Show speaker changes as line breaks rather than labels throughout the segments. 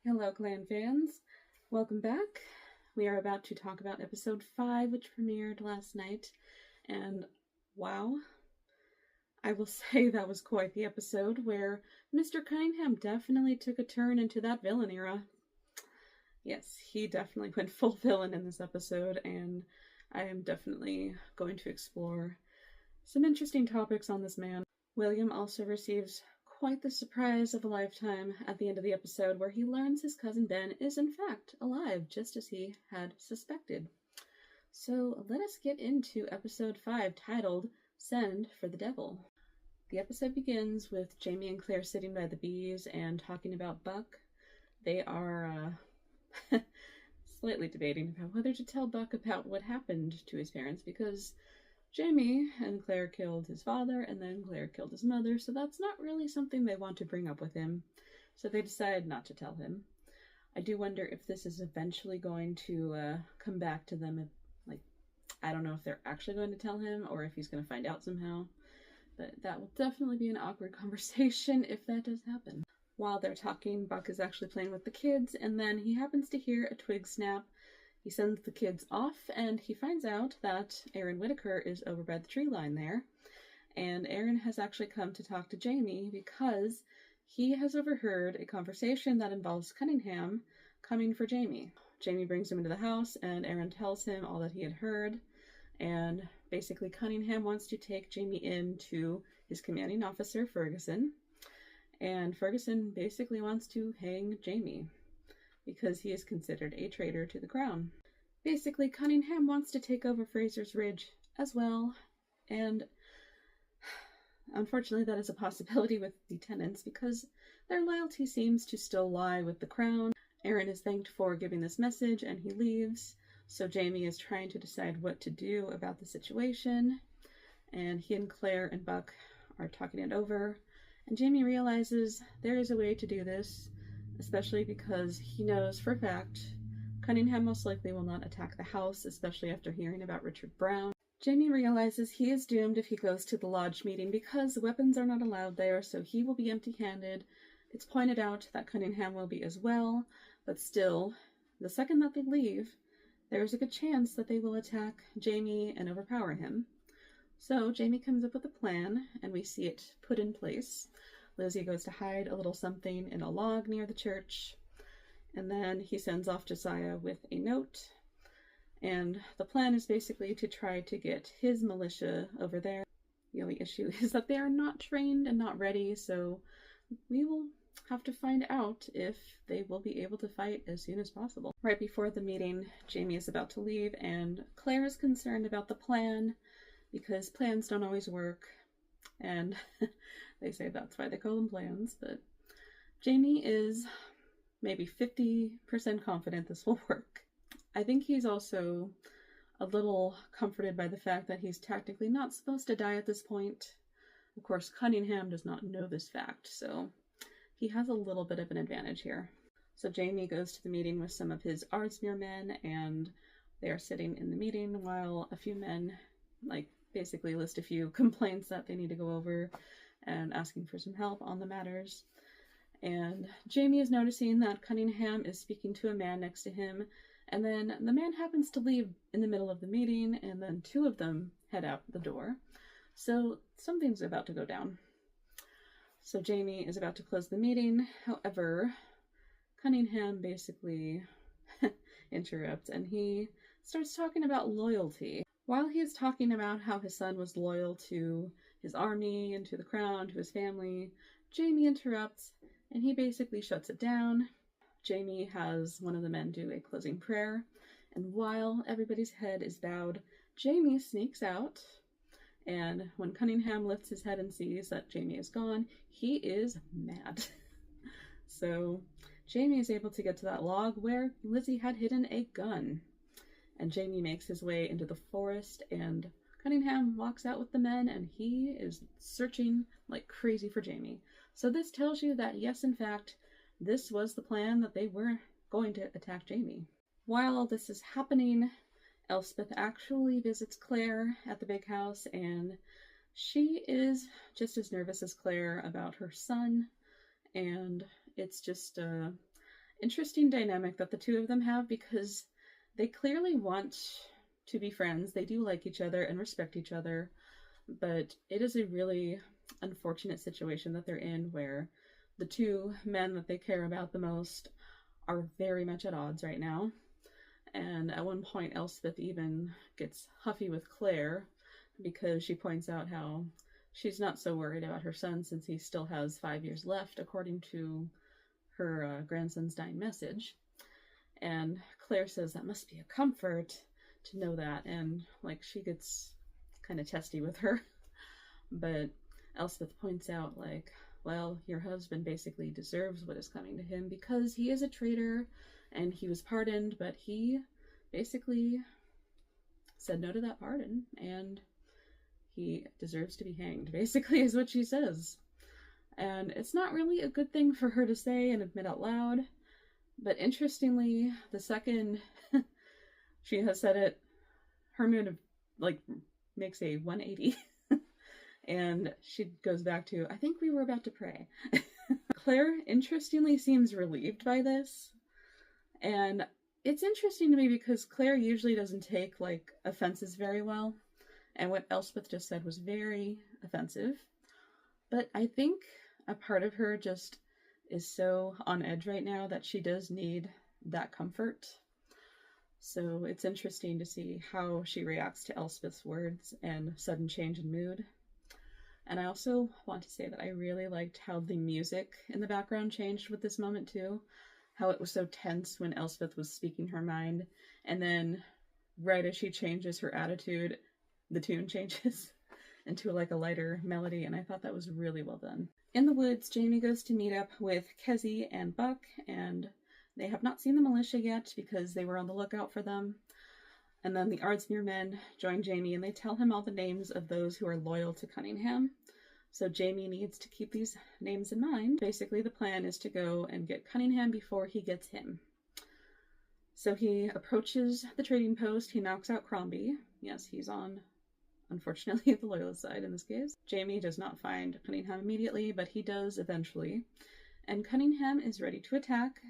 Hello, Clan fans. Welcome back. We are about to talk about episode 5, which premiered last night. And wow, I will say that was quite the episode where Mr. Cunningham definitely took a turn into that villain era. Yes, he definitely went full villain in this episode, and I am definitely going to explore some interesting topics on this man. William also receives quite the surprise of a lifetime at the end of the episode, where he learns his cousin Ben is in fact alive, just as he had suspected. So let us get into episode 5, titled Send for the Devil. The episode begins with Jamie and Claire sitting by the bees and talking about Buck. They are slightly debating about whether to tell Buck about what happened to his parents, because Jamie and Claire killed his father, and then Claire killed his mother, so that's not really something they want to bring up with him. So they decide not to tell him. I do wonder if this is eventually going to come back to them. I don't know if they're actually going to tell him or if he's going to find out somehow. But that will definitely be an awkward conversation if that does happen. While they're talking, Buck is actually playing with the kids, and then he happens to hear a twig snap. He sends the kids off, and he finds out that Aaron Whitaker is over by the tree line there. And Aaron has actually come to talk to Jamie because he has overheard a conversation that involves Cunningham coming for Jamie. Jamie brings him into the house, and Aaron tells him all that he had heard. And basically, Cunningham wants to take Jamie in to his commanding officer, Ferguson. And Ferguson basically wants to hang Jamie because he is considered a traitor to the crown. Basically, Cunningham wants to take over Fraser's Ridge as well, and unfortunately that is a possibility with the tenants because their loyalty seems to still lie with the crown. Aaron is thanked for giving this message and he leaves, so Jamie is trying to decide what to do about the situation, and he and Claire and Buck are talking it over, and Jamie realizes there is a way to do this, especially because he knows for a fact Cunningham most likely will not attack the house, especially after hearing about Richard Brown. Jamie realizes he is doomed if he goes to the lodge meeting because weapons are not allowed there, so he will be empty-handed. It's pointed out that Cunningham will be as well, but still, the second that they leave, there is a good chance that they will attack Jamie and overpower him. So Jamie comes up with a plan, and we see it put in place. Lizzie goes to hide a little something in a log near the church, and then he sends off Josiah with a note, and the plan is basically to try to get his militia over there. The only issue is that they are not trained and not ready, so we will have to find out if they will be able to fight as soon as possible. Right before the meeting, Jamie is about to leave, and Claire is concerned about the plan because plans don't always work, and they say that's why they call them plans, but Jamie is maybe 50% confident this will work. I think he's also a little comforted by the fact that he's technically not supposed to die at this point. Of course, Cunningham does not know this fact, so he has a little bit of an advantage here. So Jamie goes to the meeting with some of his Ardsmuir men, and they are sitting in the meeting while a few men, basically list a few complaints that they need to go over and asking for some help on the matters. And Jamie is noticing that Cunningham is speaking to a man next to him, and then the man happens to leave in the middle of the meeting, and then two of them head out the door. So something's about to go down. So Jamie is about to close the meeting. However, Cunningham basically interrupts, and he starts talking about loyalty. While he is talking about how his son was loyal to his army and to the crown, to his family, Jamie interrupts, and he basically shuts it down. Jamie has one of the men do a closing prayer, and while everybody's head is bowed, Jamie sneaks out, and when Cunningham lifts his head and sees that Jamie is gone, he is mad. So Jamie is able to get to that log where Lizzie had hidden a gun, and Jamie makes his way into the forest, and Cunningham walks out with the men, and he is searching like crazy for Jamie. So this tells you that, yes, in fact, this was the plan, that they were going to attack Jamie. While all this is happening, Elspeth actually visits Claire at the big house, and she is just as nervous as Claire about her son, and it's just interesting dynamic that the two of them have, because they clearly want to be friends. They do like each other and respect each other, but it is a really unfortunate situation that they're in where the two men that they care about the most are very much at odds right now. And at one point, Elspeth even gets huffy with Claire because she points out how she's not so worried about her son since he still has 5 years left, according to her grandson's dying message. And Claire says that must be a comfort to know that, and like she gets kind of testy with her. But Elspeth points out, like, well, your husband basically deserves what is coming to him because he is a traitor and he was pardoned, but he basically said no to that pardon and he deserves to be hanged, basically, is what she says. And it's not really a good thing for her to say and admit out loud, but interestingly, the second she has said it, her mood like makes a 180 and she goes back to, I think we were about to pray. Claire, interestingly, seems relieved by this, and it's interesting to me because Claire usually doesn't take, like, offenses very well, and what Elspeth just said was very offensive, but I think a part of her just is so on edge right now that she does need that comfort. So it's interesting to see how she reacts to Elspeth's words and sudden change in mood. And I also want to say that I really liked how the music in the background changed with this moment too. How it was so tense when Elspeth was speaking her mind, and then right as she changes her attitude, the tune changes into like a lighter melody, and I thought that was really well done. In the woods, Jamie goes to meet up with Kezzy and Buck, and they have not seen the militia yet because they were on the lookout for them. And then the Ardsmuir men join Jamie and they tell him all the names of those who are loyal to Cunningham. So Jamie needs to keep these names in mind. Basically, the plan is to go and get Cunningham before he gets him. So he approaches the trading post. He knocks out Crombie. Yes, he's on, unfortunately, the loyalist side in this case. Jamie does not find Cunningham immediately, but he does eventually. And Cunningham is ready to attack.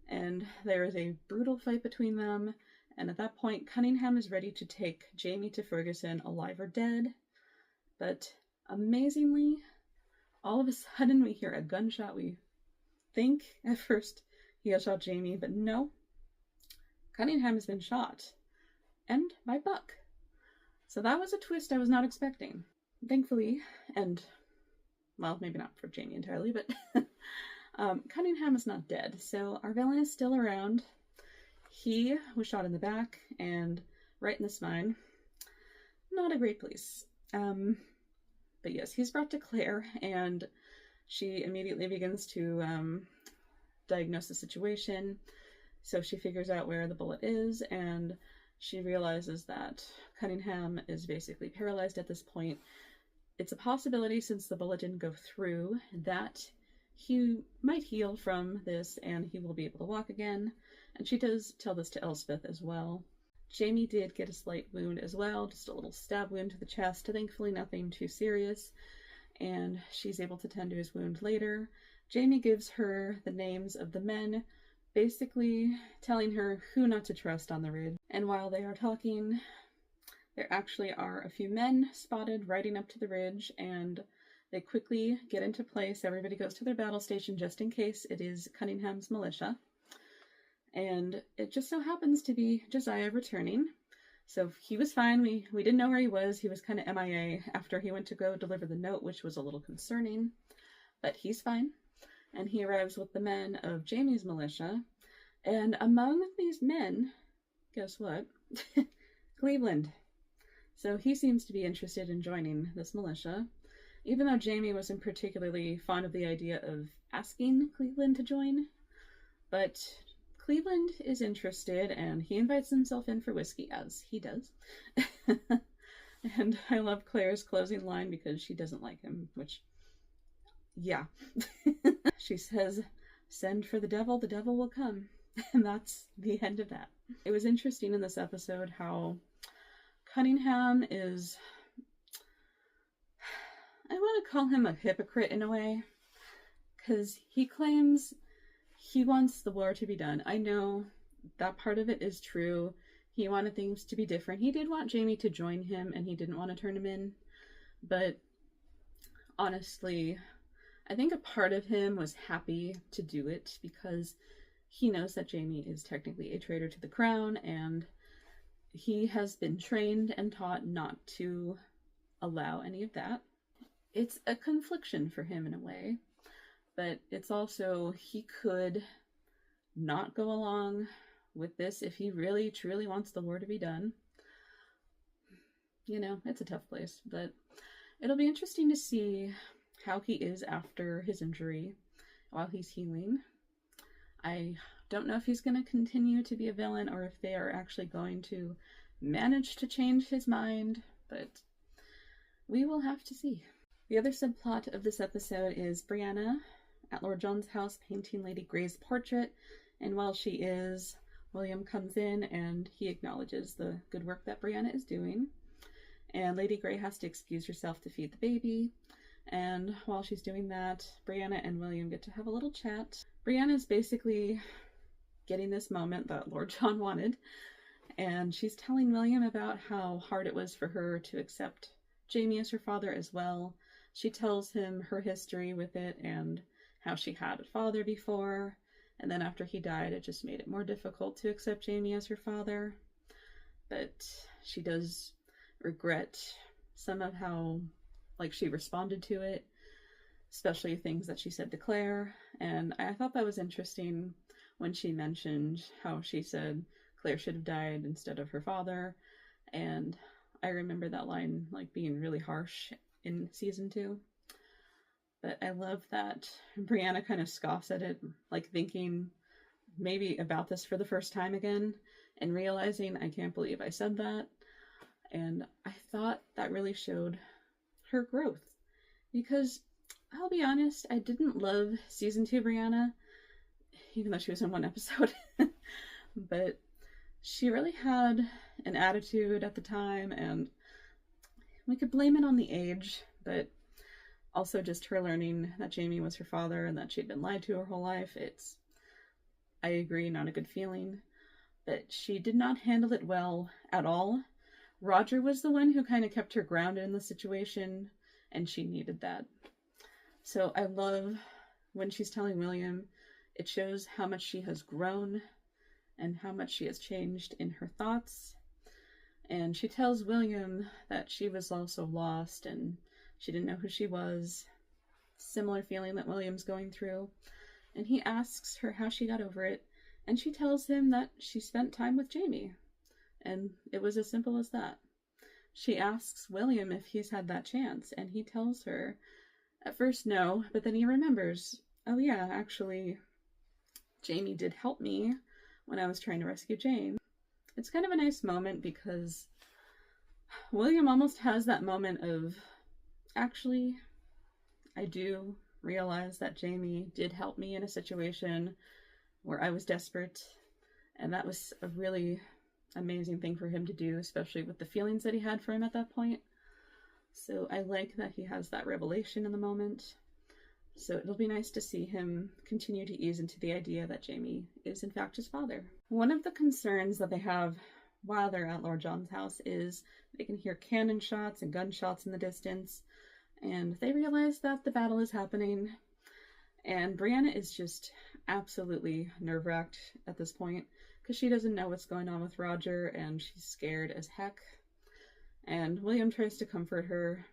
And there is a brutal fight between them. And at that point, Cunningham is ready to take Jamie to Ferguson, alive or dead. But amazingly, all of a sudden we hear a gunshot. We think at first he has shot Jamie, but no. Cunningham has been shot. And by Buck. So that was a twist I was not expecting. Thankfully, and, well, maybe not for Jamie entirely, but Cunningham is not dead. So our villain is still around. He was shot in the back and right in the spine. Not a great place. But yes, he's brought to Claire, and she immediately begins to diagnose the situation. So she figures out where the bullet is, and she realizes that Cunningham is basically paralyzed at this point. It's a possibility, since the bullet didn't go through, that he might heal from this and he will be able to walk again. And she does tell this to Elspeth as well. Jamie did get a slight wound as well, just a little stab wound to the chest, thankfully nothing too serious, and she's able to tend to his wound later. Jamie gives her the names of the men, basically telling her who not to trust on the ridge. And while they are talking, there actually are a few men spotted riding up to the ridge, and they quickly get into place. Everybody goes to their battle station just in case it is Cunningham's militia. And it just so happens to be Josiah returning. So he was fine. We didn't know where he was. He was kind of MIA after he went to go deliver the note, which was a little concerning. But he's fine. And he arrives with the men of Jamie's militia. And among these men, guess what? Cleveland. So he seems to be interested in joining this militia, even though Jamie wasn't particularly fond of the idea of asking Cleveland to join. But Cleveland is interested, and he invites himself in for whiskey, as he does. And I love Claire's closing line because she doesn't like him, which, yeah. She says, "Send for the devil will come." And that's the end of that. It was interesting in this episode how Cunningham is, I want to call him a hypocrite in a way, because he claims he wants the war to be done. I know that part of it is true. He wanted things to be different. He did want Jaime to join him, and he didn't want to turn him in. But honestly, I think a part of him was happy to do it because he knows that Jaime is technically a traitor to the crown, and he has been trained and taught not to allow any of that. It's a confliction for him in a way, but it's also, he could not go along with this if he really truly wants the war to be done. You know, it's a tough place, but it'll be interesting to see how he is after his injury while he's healing. I don't know if he's going to continue to be a villain or if they are actually going to manage to change his mind, but we will have to see. The other subplot of this episode is Brianna at Lord John's house painting Lady Grey's portrait, and while she is, William comes in and he acknowledges the good work that Brianna is doing, and Lady Grey has to excuse herself to feed the baby, and while she's doing that, Brianna and William get to have a little chat. Brianna is basically getting this moment that Lord John wanted, and she's telling William about how hard it was for her to accept Jaime as her father as well. She tells him her history with it and how she had a father before, and then after he died, it just made it more difficult to accept Jaime as her father. But she does regret some of how, like, she responded to it, especially things that she said to Claire. And I thought that was interesting when she mentioned how she said Claire should have died instead of her father. And I remember that line, like, being really harsh in season 2. But I love that Brianna kind of scoffs at it, like thinking maybe about this for the first time again and realizing, I can't believe I said that. And I thought that really showed her growth, because I'll be honest, I didn't love season 2 Brianna, even though she was in one episode. But she really had an attitude at the time, and we could blame it on the age, but also just her learning that Jaime was her father and that she'd been lied to her whole life. It's, I agree, not a good feeling, but she did not handle it well at all. Roger was the one who kind of kept her grounded in the situation, and she needed that. So I love when she's telling William, it shows how much she has grown and how much she has changed in her thoughts. And she tells William that she was also lost and she didn't know who she was. Similar feeling that William's going through. And he asks her how she got over it, and she tells him that she spent time with Jaime. And it was as simple as that. She asks William if he's had that chance, and he tells her, at first no, but then he remembers, oh yeah, actually, Jaime did help me when I was trying to rescue Jane. It's kind of a nice moment because William almost has that moment of, actually, I do realize that Jaime did help me in a situation where I was desperate, and that was a really amazing thing for him to do, especially with the feelings that he had for him at that point. So I like that he has that revelation in the moment. So it'll be nice to see him continue to ease into the idea that Jaime is in fact his father. One of the concerns that they have while they're at Lord John's house is they can hear cannon shots and gunshots in the distance, and they realize that the battle is happening. And Brianna is just absolutely nerve-wracked at this point because she doesn't know what's going on with Roger, and she's scared as heck. And William tries to comfort her,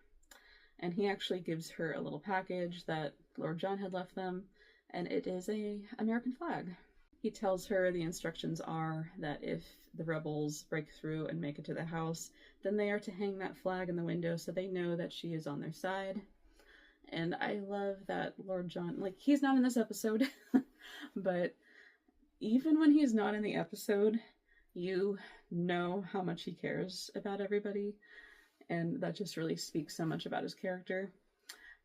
and he actually gives her a little package that Lord John had left them, and it is an American flag. He tells her the instructions are that if the rebels break through and make it to the house, then they are to hang that flag in the window so they know that she is on their side. And I love that Lord John, like, he's not in this episode, but even when he's not in the episode, you know how much he cares about everybody, and that just really speaks so much about his character.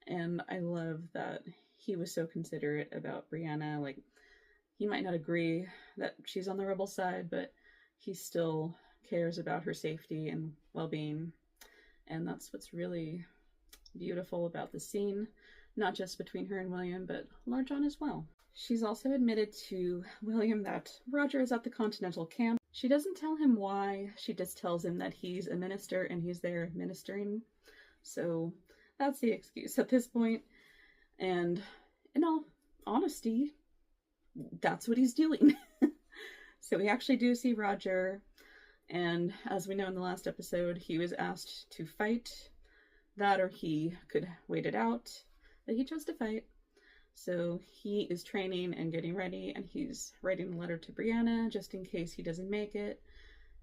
And I love that he was so considerate about Brianna. Like, he might not agree that she's on the rebel side, but he still cares about her safety and well-being. And that's what's really beautiful about the scene, not just between her and William, but Lord John as well. She's also admitted to William that Roger is at the Continental Camp. She doesn't tell him why, she just tells him that he's a minister and he's there ministering. So that's the excuse at this point. And in all honesty, that's what he's doing. So we actually do see Roger, and as we know in the last episode, he was asked to fight that or he could wait it out, but he chose to fight. So he is training and getting ready, and he's writing a letter to Brianna just in case he doesn't make it.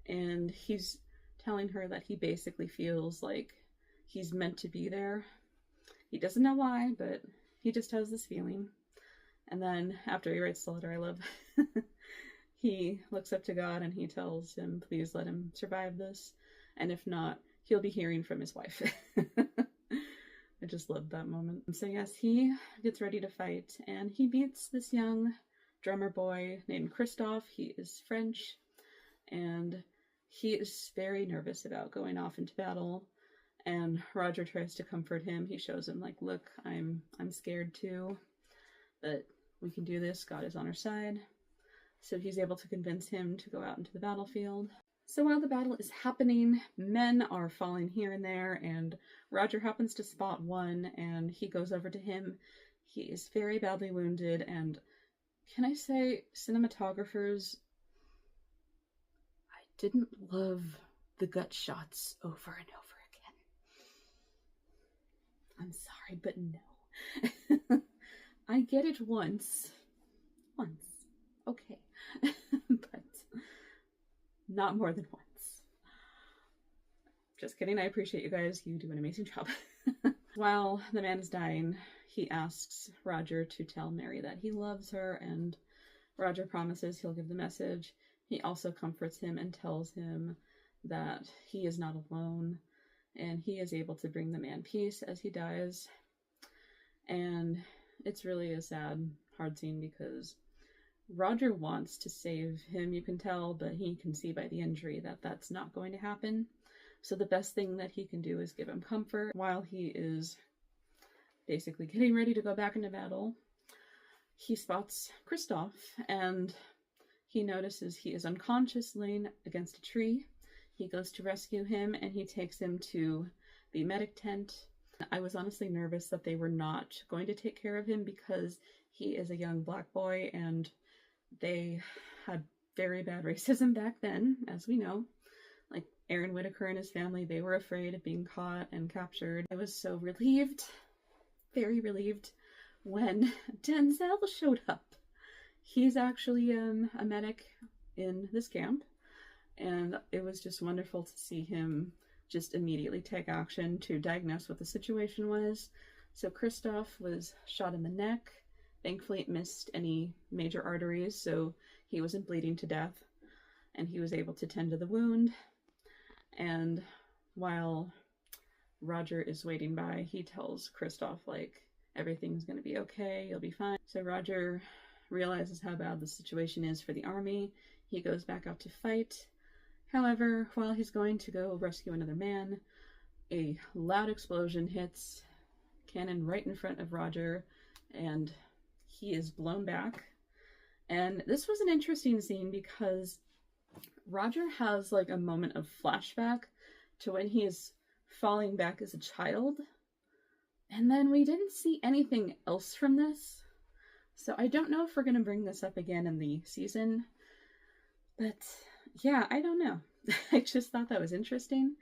And he's telling her that he basically feels like he's meant to be there. He doesn't know why, but he just has this feeling. And then after he writes the letter, I love, he looks up to God and he tells him, please let him survive this. And if not, he'll be hearing from his wife. I just love that moment. So yes, he gets ready to fight, and he meets this young drummer boy named Christophe. He is French, and he is very nervous about going off into battle. And Roger tries to comfort him. He shows him, like, look, I'm scared too, but we can do this. God is on our side. So he's able to convince him to go out into the battlefield. So while the battle is happening, men are falling here and there, and Roger happens to spot one, and he goes over to him. He is very badly wounded, and can I say, cinematographers, I didn't love the gut shots over and over again. I'm sorry, but no. I get it once. Okay. But not more than once. Just kidding, I appreciate you guys. You do an amazing job. While the man is dying, he asks Roger to tell Mary that he loves her, and Roger promises he'll give the message. He also comforts him and tells him that he is not alone, and he is able to bring the man peace as he dies. And it's really a sad, hard scene because Roger wants to save him, you can tell, but he can see by the injury that that's not going to happen. So the best thing that he can do is give him comfort while he is basically getting ready to go back into battle. He spots Christophe, and he notices he is unconscious laying against a tree. He goes to rescue him, and he takes him to the medic tent. I was honestly nervous that they were not going to take care of him because he is a young black boy, and they had very bad racism back then, as we know. Like Aaron Whitaker and his family, they were afraid of being caught and captured. I was so relieved, very relieved, when Denzel showed up. He's actually a medic in this camp, and it was just wonderful to see him just immediately take action to diagnose what the situation was. So Christophe was shot in the neck. Thankfully, it missed any major arteries, so he wasn't bleeding to death, and he was able to tend to the wound. And while Roger is waiting by, he tells Christophe, like, everything's gonna be okay, you'll be fine. So Roger realizes how bad the situation is for the army. He goes back out to fight. However, while he's going to go rescue another man, a loud explosion hits cannon right in front of Roger, and he is blown back. And this was an interesting scene because Roger has like a moment of flashback to when he is falling back as a child. And then we didn't see anything else from this. So I don't know if we're going to bring this up again in the season. But yeah, I don't know. I just thought that was interesting.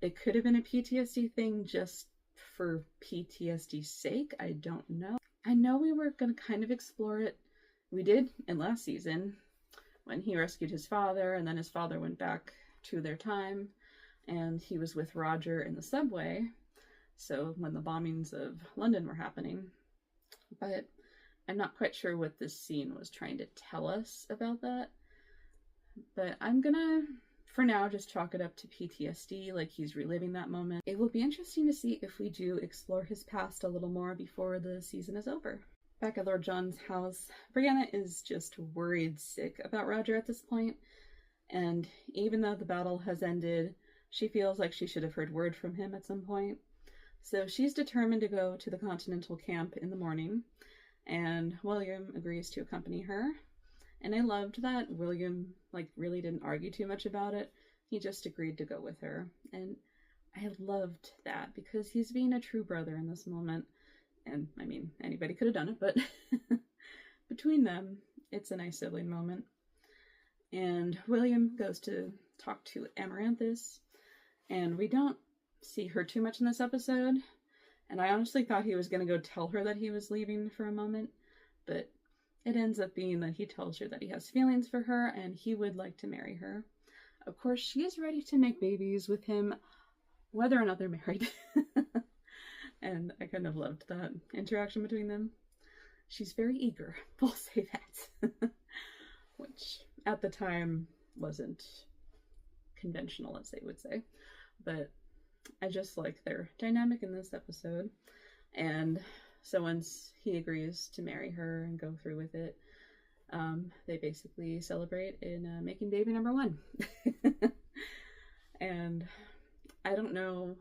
It could have been a PTSD thing just for PTSD's sake. I don't know. I know we were going to kind of explore it. We did in last season when he rescued his father, and then his father went back to their time, and he was with Roger in the subway. So when the bombings of London were happening. But I'm not quite sure what this scene was trying to tell us about that. But I'm gonna, for now, just chalk it up to PTSD, like he's reliving that moment. It will be interesting to see if we do explore his past a little more before the season is over. Back at Lord John's house, Brianna is just worried sick about Roger at this point, and even though the battle has ended, she feels like she should have heard word from him at some point. So she's determined to go to the Continental Camp in the morning, and William agrees to accompany her. And I loved that William, like, really didn't argue too much about it. He just agreed to go with her. And I loved that because he's being a true brother in this moment. And, I mean, anybody could have done it, but between them, it's a nice sibling moment. And William goes to talk to Amaranthus, and we don't see her too much in this episode. And I honestly thought he was going to go tell her that he was leaving for a moment, but it ends up being that he tells her that he has feelings for her and he would like to marry her. Of course, she is ready to make babies with him, whether or not they're married. And I kind of loved that interaction between them. She's very eager, we'll say that. Which, at the time, wasn't conventional, as they would say. But I just like their dynamic in this episode. And so once he agrees to marry her and go through with it, they basically celebrate in making baby number 1. And I don't know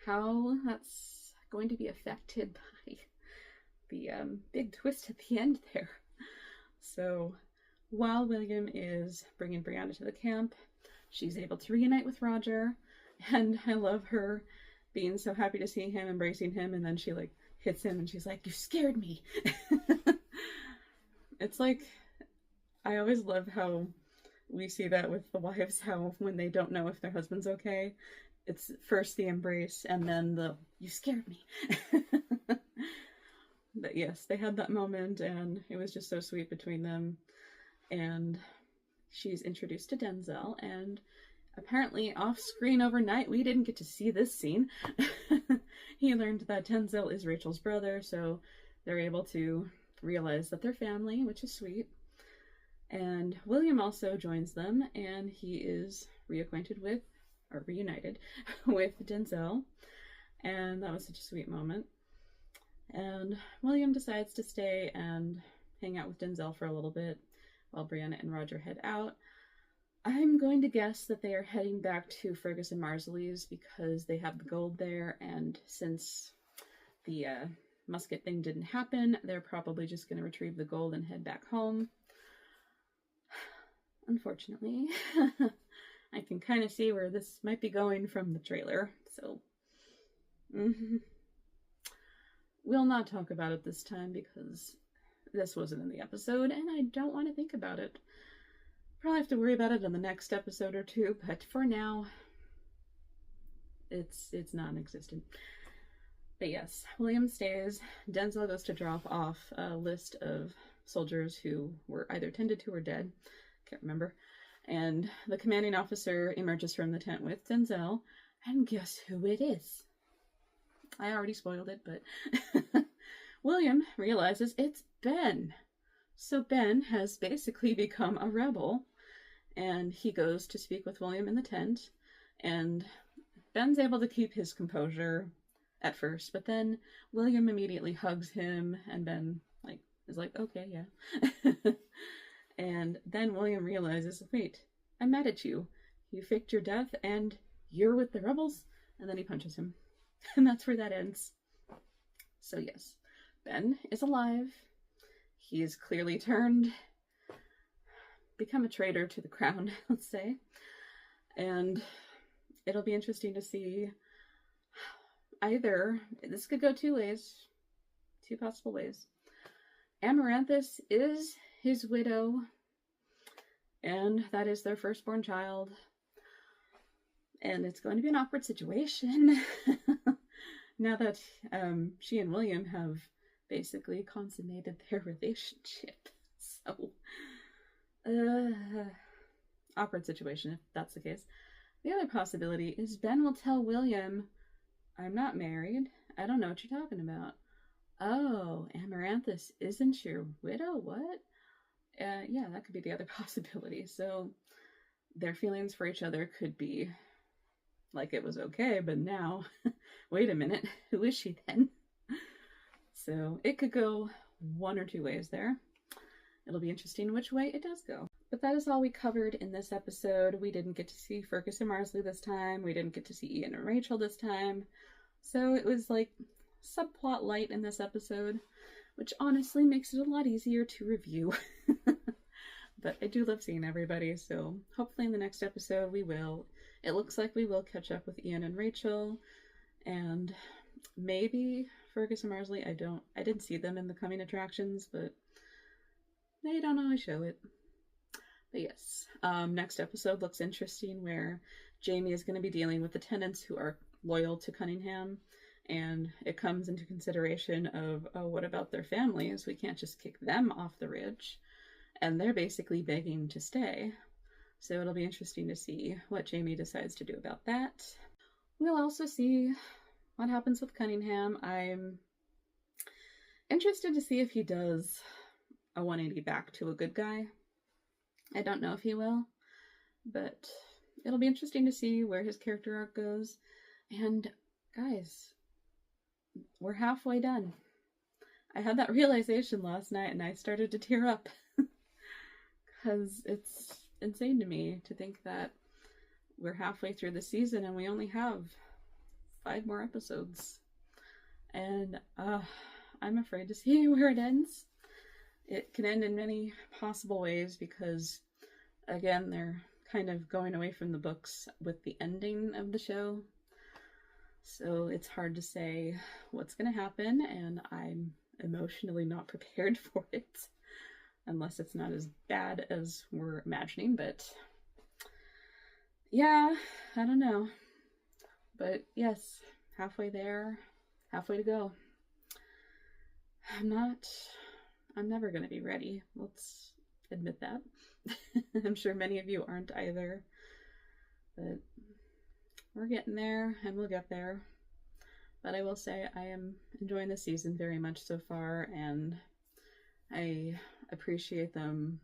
how that's going to be affected by the big twist at the end there. So while William is bringing Brianna to the camp, she's able to reunite with Roger, and I love her being so happy to see him, embracing him, and then she like hits him and she's like, "You scared me." It's like, I always love how we see that with the wives, how when they don't know if their husband's okay, it's first the embrace and then the "you scared me." But yes, they had that moment and it was just so sweet between them. And she's introduced to Denzel, and apparently off screen overnight, we didn't get to see this scene. He learned that Denzel is Rachel's brother, so they're able to realize that they're family, which is sweet. And William also joins them, and he is reunited with Denzel, and that was such a sweet moment. And William decides to stay and hang out with Denzel for a little bit while Brianna and Roger head out. I'm going to guess that they are heading back to Fergus and Marsley's because they have the gold there, and since the musket thing didn't happen, they're probably just going to retrieve the gold and head back home. Unfortunately. I can kind of see where this might be going from the trailer, so we'll not talk about it this time because this wasn't in the episode and I don't want to think about it. Probably have to worry about it in the next episode or two, but for now, it's non-existent. But yes, William stays. Denzel goes to drop off a list of soldiers who were either tended to or dead. Can't remember. And the commanding officer emerges from the tent with Denzel, and guess who it is? I already spoiled it, but William realizes it's Ben. So Ben has basically become a rebel, and he goes to speak with William in the tent, and Ben's able to keep his composure at first, but then William immediately hugs him, and Ben is like, okay, yeah. And then William realizes, wait, I'm mad at you. You faked your death, and you're with the rebels? And then he punches him. And that's where that ends. So yes, Ben is alive. He is clearly become a traitor to the crown, let's say. And it'll be interesting to see either, this could go two possible ways. Amaranthus is his widow, and that is their firstborn child. And it's going to be an awkward situation now that she and William have basically consummated their relationship. So, awkward situation if that's the case. The other possibility is Ben will tell William, I'm not married. I don't know what you're talking about. Oh, Amaranthus isn't your widow? What? Yeah, that could be the other possibility. So their feelings for each other could be like it was okay, but now, wait a minute, who is she then? So it could go one or two ways there. It'll be interesting which way it does go. But that is all we covered in this episode. We didn't get to see Fergus and Marsley this time. We didn't get to see Ian and Rachel this time. So it was like subplot light in this episode. which honestly makes it a lot easier to review. But I do love seeing everybody, so hopefully in the next episode we will. It looks like we will catch up with Ian and Rachel, and maybe Fergus and Marsley. I didn't see them in the coming attractions, but they don't always show it. But yes, next episode looks interesting, where Jamie is going to be dealing with the tenants who are loyal to Cunningham, and it comes into consideration of, oh, what about their families? We can't just kick them off the ridge. And they're basically begging to stay. So it'll be interesting to see what Jamie decides to do about that. We'll also see what happens with Cunningham. I'm interested to see if he does a 180 back to a good guy. I don't know if he will, but it'll be interesting to see where his character arc goes. And guys, we're halfway done. I had that realization last night and I started to tear up. Because it's insane to me to think that we're halfway through the season and we only have 5 more episodes. And I'm afraid to see where it ends. It can end in many possible ways because, again, they're kind of going away from the books with the ending of the show. So it's hard to say what's going to happen, and I'm emotionally not prepared for it. Unless it's not as bad as we're imagining, but yeah, I don't know. But yes, halfway there, halfway to go. I'm never going to be ready. Let's admit that. I'm sure many of you aren't either. But we're getting there, and we'll get there. But I will say I am enjoying the season very much so far, and I appreciate them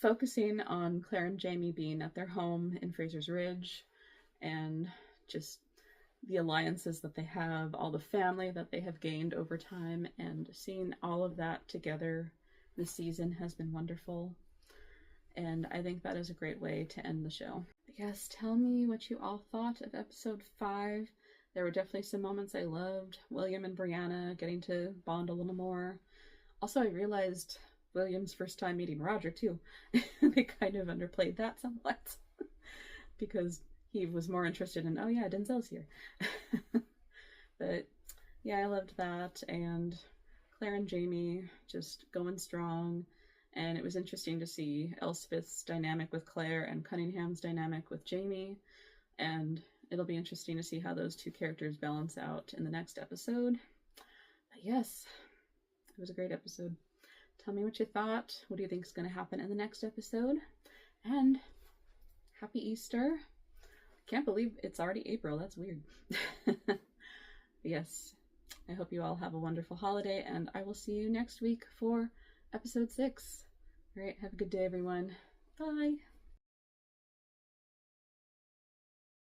focusing on Claire and Jamie being at their home in Fraser's Ridge, and just the alliances that they have, all the family that they have gained over time, and seeing all of that together this season has been wonderful. And I think that is a great way to end the show. But yes, tell me what you all thought of episode 5. There were definitely some moments I loved. William and Brianna getting to bond a little more. Also, I realized William's first time meeting Roger, too. They kind of underplayed that somewhat. Because he was more interested in, oh yeah, Denzel's here. But yeah, I loved that. And Claire and Jamie just going strong. And it was interesting to see Elspeth's dynamic with Claire and Cunningham's dynamic with Jamie. And it'll be interesting to see how those two characters balance out in the next episode. But yes, it was a great episode. Tell me what you thought. What do you think is going to happen in the next episode? And happy Easter. Can't believe it's already April. That's weird. Yes, I hope you all have a wonderful holiday, and I will see you next week for episode 6. All right, have a good day, everyone. Bye.